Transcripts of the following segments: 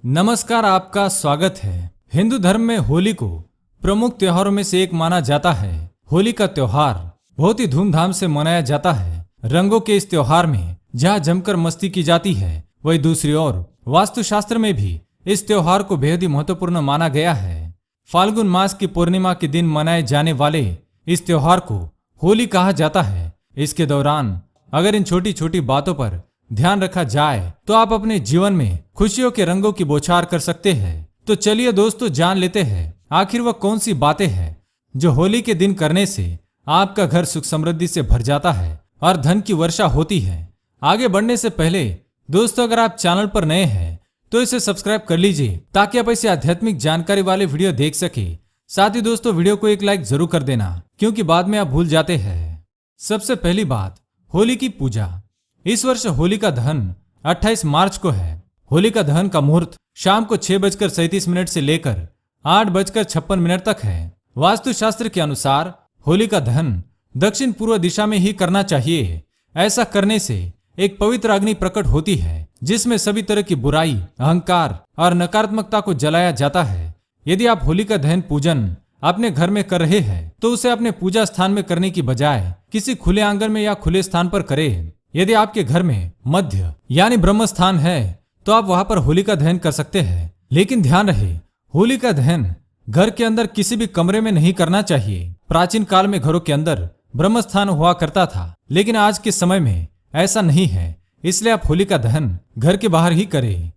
नमस्कार, आपका स्वागत है। हिंदू धर्म में होली को प्रमुख त्योहारों में से एक माना जाता है। होली का त्योहार बहुत ही धूमधाम से मनाया जाता है। रंगों के इस त्योहार में जहाँ जमकर मस्ती की जाती है, वही दूसरी ओर वास्तुशास्त्र में भी इस त्योहार को बेहद ही महत्वपूर्ण माना गया है। फाल्गुन मास की पूर्णिमा के दिन मनाए जाने वाले इस त्योहार को होली कहा जाता है। इसके दौरान अगर इन छोटी छोटी बातों पर ध्यान रखा जाए तो आप अपने जीवन में खुशियों के रंगों की बौछार कर सकते हैं। तो चलिए दोस्तों, जान लेते हैं आखिर वह कौन सी बातें हैं जो होली के दिन करने से आपका घर सुख समृद्धि से भर जाता है और धन की वर्षा होती है। आगे बढ़ने से पहले दोस्तों, अगर आप चैनल पर नए हैं तो इसे सब्सक्राइब कर लीजिए ताकि आप ऐसी आध्यात्मिक जानकारी वाले वीडियो देख सके। साथ ही दोस्तों, वीडियो को एक लाइक जरूर कर देना, क्योंकि बाद में आप भूल जाते हैं। सबसे पहली बात, होली की पूजा। इस वर्ष होली का दहन 28 मार्च को है। होली का दहन का मुहूर्त शाम को 6:37 से लेकर 8:56 तक है। वास्तुशास्त्र के अनुसार होली का दहन दक्षिण पूर्व दिशा में ही करना चाहिए। ऐसा करने से एक पवित्र अग्नि प्रकट होती है, जिसमें सभी तरह की बुराई, अहंकार और नकारात्मकता को जलाया जाता है। यदि आप होली का दहन पूजन अपने घर में कर रहे हैं तो उसे अपने पूजा स्थान में करने की बजाय किसी खुले आंगन में या खुले स्थान पर करें। यदि आपके घर में मध्य यानी ब्रह्म स्थान है तो आप वहां पर होली का दहन कर सकते हैं। लेकिन ध्यान रहे, होली का दहन घर के अंदर किसी भी कमरे में नहीं करना चाहिए। प्राचीन काल में घरों के अंदर ब्रह्म स्थान हुआ करता था, लेकिन आज के समय में ऐसा नहीं है। इसलिए आप होली का दहन घर के बाहर ही करें।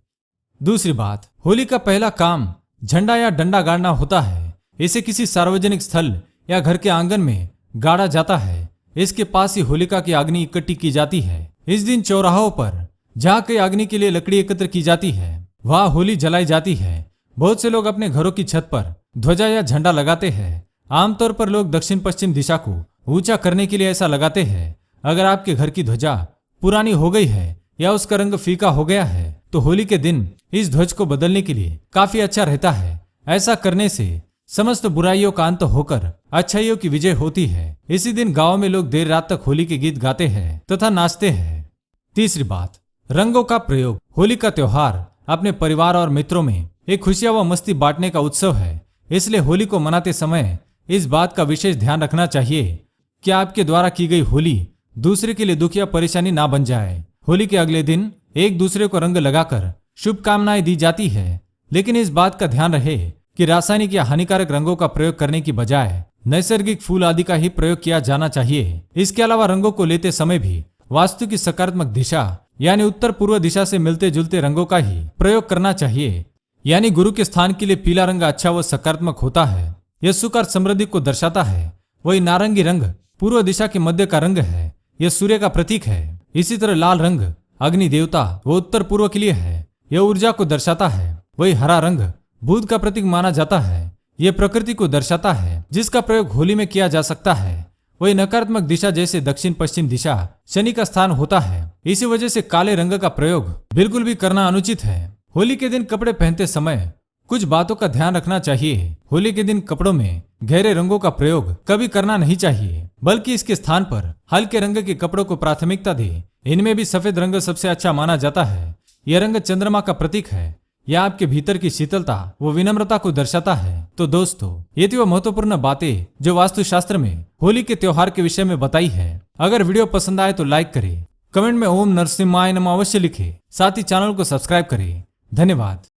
दूसरी बात, होली का पहला काम झंडा या डंडा गाड़ना होता है। इसे किसी सार्वजनिक स्थल या घर के आंगन में गाड़ा जाता है। इसके पास ही होलिका की अग्नि इकट्ठी की जाती है। इस दिन चौराहों पर जहाँ कई अग्नि के लिए लकड़ी एकत्र की जाती है, वहाँ होली जलाई जाती है। बहुत से लोग अपने घरों की छत पर ध्वजा या झंडा लगाते हैं। आमतौर पर लोग दक्षिण पश्चिम दिशा को ऊंचा करने के लिए ऐसा लगाते हैं। अगर आपके घर की ध्वजा पुरानी हो गई है या उसका रंग फीका हो गया है तो होली के दिन इस ध्वज को बदलने के लिए काफी अच्छा रहता है। ऐसा करने से समस्त बुराइयों का अंत होकर अच्छाइयों की विजय होती है। इसी दिन गांव में लोग देर रात तक होली के गीत गाते हैं तथा नाचते हैं। तीसरी बात, रंगों का प्रयोग। होली का त्योहार अपने परिवार और मित्रों में एक खुशियां व मस्ती बांटने का उत्सव है। इसलिए होली को मनाते समय इस बात का विशेष ध्यान रखना चाहिए कि आपके द्वारा की गई होली दूसरे के लिए दुख या परेशानी ना बन जाए। होली के अगले दिन एक दूसरे को रंग लगाकर शुभकामनाएं दी जाती है, लेकिन इस बात का ध्यान रहे कि रासायनिक या हानिकारक रंगों का प्रयोग करने की बजाय नैसर्गिक फूल आदि का ही प्रयोग किया जाना चाहिए। इसके अलावा रंगों को लेते समय भी वास्तु की सकारात्मक दिशा यानी उत्तर पूर्व दिशा से मिलते जुलते रंगों का ही प्रयोग करना चाहिए। यानी गुरु के स्थान के लिए पीला रंग अच्छा व सकारात्मक होता है। यह सुख और समृद्धि को दर्शाता है। वही नारंगी रंग पूर्व दिशा के मध्य का रंग है। यह सूर्य का प्रतीक है। इसी तरह लाल रंग अग्नि देवता व उत्तर पूर्व के लिए है। यह ऊर्जा को दर्शाता है। वही हरा रंग बुध का प्रतीक माना जाता है। यह प्रकृति को दर्शाता है, जिसका प्रयोग होली में किया जा सकता है। वही नकारात्मक दिशा जैसे दक्षिण पश्चिम दिशा शनि का स्थान होता है। इसी वजह से काले रंग का प्रयोग बिल्कुल भी करना अनुचित है। होली के दिन कपड़े पहनते समय कुछ बातों का ध्यान रखना चाहिए। होली के दिन कपड़ों में गहरे रंगों का प्रयोग कभी करना नहीं चाहिए, बल्कि इसके स्थान पर हल्के रंग के कपड़ों को प्राथमिकता दे। इनमें भी सफेद रंग सबसे अच्छा माना जाता है। यह रंग चंद्रमा का प्रतीक है। यह आपके भीतर की शीतलता व विनम्रता को दर्शाता है। तो दोस्तों, ये थी वह महत्वपूर्ण बातें जो वास्तुशास्त्र में होली के त्योहार के विषय में बताई है। अगर वीडियो पसंद आए तो लाइक करें, कमेंट में ओम नरसिम्हाय नमः अवश्य लिखें। साथ ही चैनल को सब्सक्राइब करें। धन्यवाद।